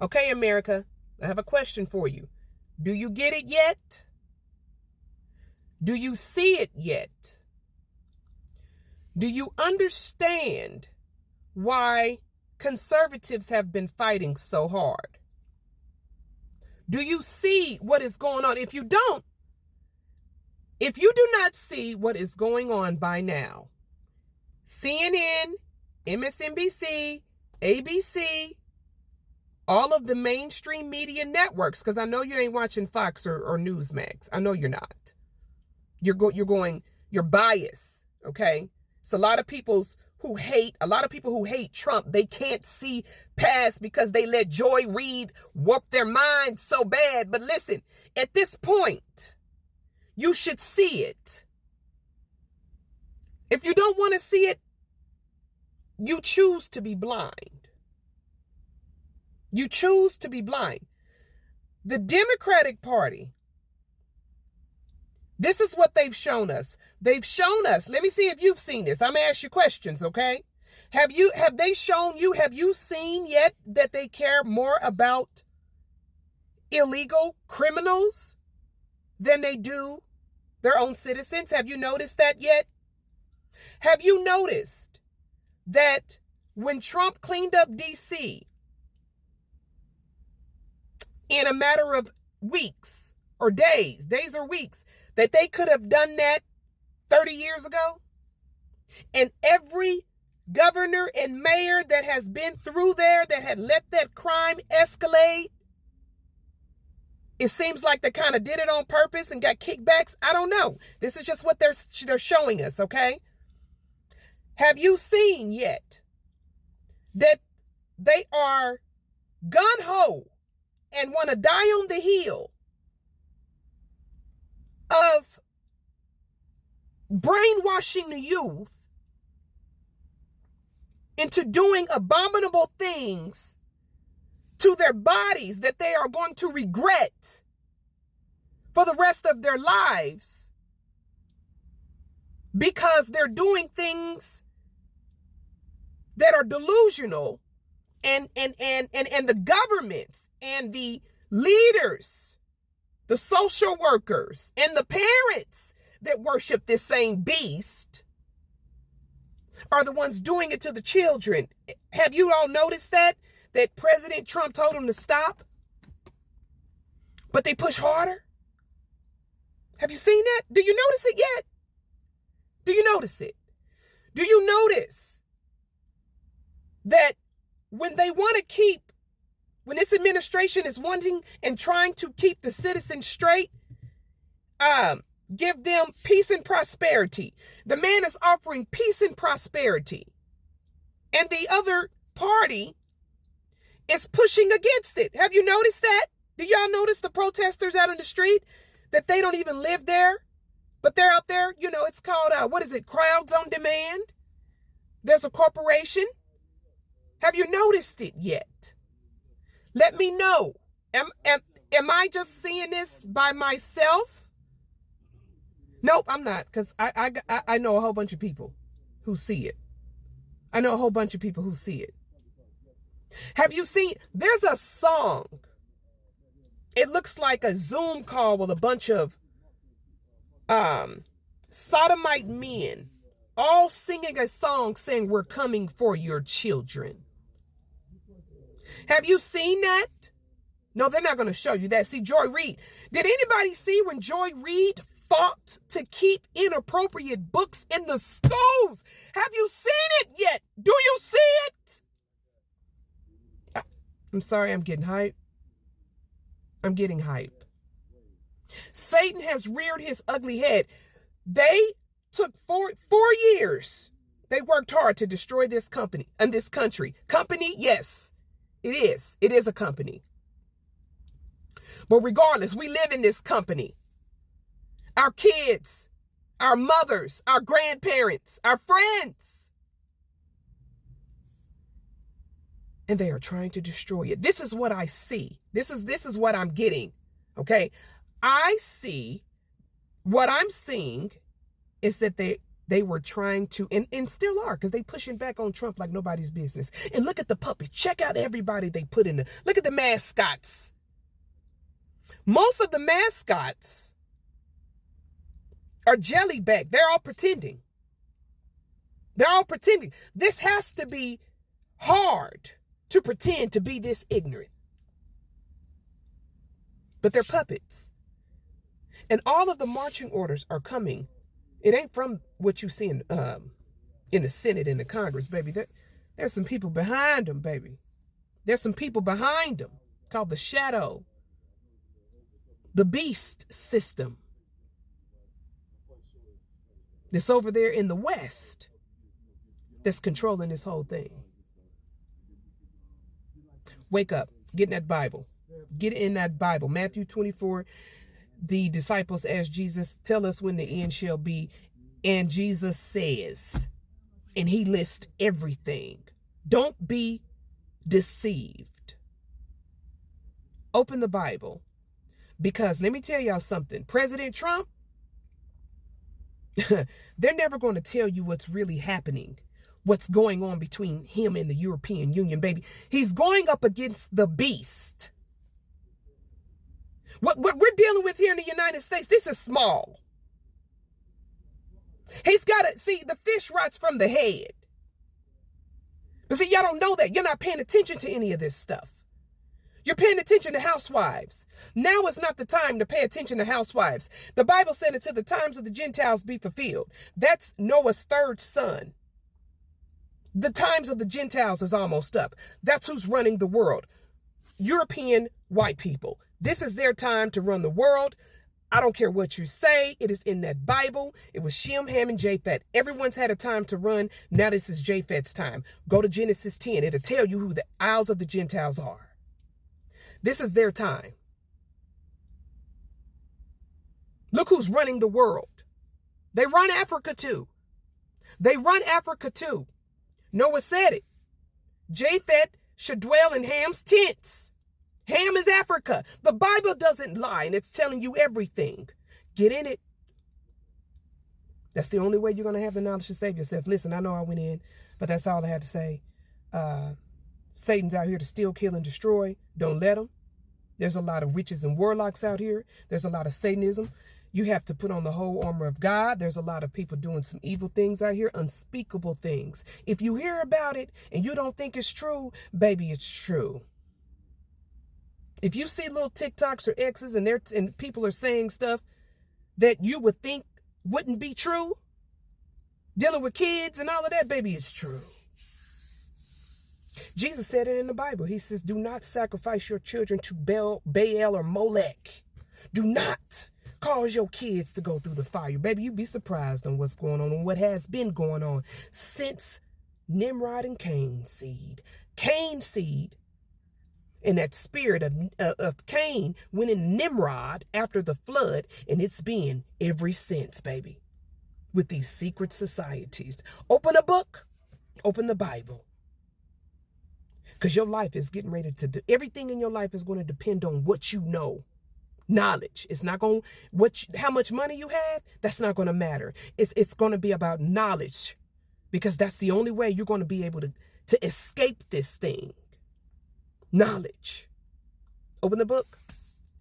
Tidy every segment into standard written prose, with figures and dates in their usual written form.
Okay, America, I have a question for you. Do you get it yet? Do you see it yet? Do you understand why conservatives have been fighting so hard? Do you see what is going on? If you do not see what is going on by now, CNN, MSNBC, ABC, all of the mainstream media networks, because I know you ain't watching Fox or Newsmax. I know you're not. You're biased, okay? It's a lot of people who hate Trump. They can't see past because they let Joy Reid warp their minds so bad. But listen, at this point, you should see it. If you don't want to see it, you choose to be blind. You choose to be blind. The Democratic Party, this is what they've shown us. They've shown us, let me see if you've seen this. I'm going to ask you questions, okay? Have they shown you, have you seen yet that they care more about illegal criminals than they do their own citizens? Have you noticed that yet? Have you noticed that when Trump cleaned up DC, in a matter of weeks or days or weeks, that they could have done that 30 years ago? And every governor and mayor that has been through there that had let that crime escalate, it seems like they kind of did it on purpose and got kickbacks. I don't know. This is just what they're showing us, okay? Have you seen yet that they are gung-ho and want to die on the hill of brainwashing the youth into doing abominable things to their bodies that they are going to regret for the rest of their lives because they're doing things that are delusional, and the governments and the leaders, the social workers and the parents that worship this same beast are the ones doing it to the children. Have you all noticed that President Trump told them to stop, but they push harder? Have you seen that? Do you notice it yet? Do you notice it? Do you notice that when this administration is wanting and trying to keep the citizens straight, give them peace and prosperity. The man is offering peace and prosperity. And the other party is pushing against it. Have you noticed that? Do y'all notice the protesters out on the street? That they don't even live there, but they're out there. You know, it's called, Crowds on Demand. There's a corporation. Have you noticed it yet? Let me know. Am I just seeing this by myself? Nope, I'm not, because I know a whole bunch of people who see it. I know a whole bunch of people who see it. Have you seen, there's a song. It looks like a Zoom call with a bunch of sodomite men all singing a song saying, "We're coming for your children." Have you seen that? No, they're not going to show you that. See, Joy Reid. Did anybody see when Joy Reid fought to keep inappropriate books in the schools? Have you seen it yet? Do you see it? I'm sorry, I'm getting hype. I'm getting hype. Satan has reared his ugly head. They took four years. They worked hard to destroy this company and this country. Company, yes, it is. It is a company. But regardless, we live in this company. Our kids, our mothers, our grandparents, our friends. And they are trying to destroy it. This is what I see. This is what I'm getting. Okay. I see, what I'm seeing is that They were trying to, and still are, because they pushing back on Trump like nobody's business. And look at the puppets. Check out everybody they put in look at the mascots. Most of the mascots are jellyback. They're all pretending. They're all pretending. This has to be hard to pretend to be this ignorant. But they're puppets. And all of the marching orders are coming. It ain't from what you see in the Senate and the Congress, baby. There's some people behind them, baby. There's some people behind them called the shadow, the beast system. That's over there in the West that's controlling this whole thing. Wake up. Get in that Bible. Get in that Bible. Matthew 24. The disciples asked Jesus, tell us when the end shall be. And Jesus says, and he lists everything. Don't be deceived. Open the Bible. Because let me tell y'all something. President Trump, they're never going to tell you what's really happening. What's going on between him and the European Union, baby. He's going up against the beast. What we're dealing with here in the United States, this is small. He's got to, see, the fish rots from the head. But see, y'all don't know that. You're not paying attention to any of this stuff. You're paying attention to housewives. Now is not the time to pay attention to housewives. The Bible said until the times of the Gentiles be fulfilled. That's Noah's third son. The times of the Gentiles is almost up. That's who's running the world. European white people. This is their time to run the world. I don't care what you say. It is in that Bible. It was Shem, Ham, and Japheth. Everyone's had a time to run. Now this is Japheth's time. Go to Genesis 10. It'll tell you who the Isles of the Gentiles are. This is their time. Look who's running the world. They run Africa too. They run Africa too. Noah said it. Japheth should dwell in Ham's tents. Ham is Africa. The Bible doesn't lie, and it's telling you everything. Get in it. That's the only way you're going to have the knowledge to save yourself. Listen, I know I went in, but that's all I had to say. Satan's out here to steal, kill, and destroy. Don't let him. There's a lot of witches and warlocks out here. There's a lot of Satanism. You have to put on the whole armor of God. There's a lot of people doing some evil things out here, unspeakable things. If you hear about it and you don't think it's true, baby, it's true. If you see little TikToks or X's and people are saying stuff that you would think wouldn't be true, dealing with kids and all of that, baby, it's true. Jesus said it in the Bible. He says, do not sacrifice your children to Baal or Molech. Do not cause your kids to go through the fire. Baby, you'd be surprised on what's going on and what has been going on since Nimrod and Cain's seed. Cain's seed and that spirit of Cain went in Nimrod after the flood, and it's been ever since, baby, with these secret societies. Open a book, open the Bible. Because your life is getting ready to everything in your life is going to depend on what you know. Knowledge. It's not going how much money you have, that's not going to matter. It's going to be about knowledge, because that's the only way you're going to be able to escape this thing. Knowledge. Open the book.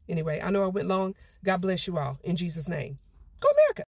Anyway, I know I went long. God bless you all. In Jesus' name. Go America.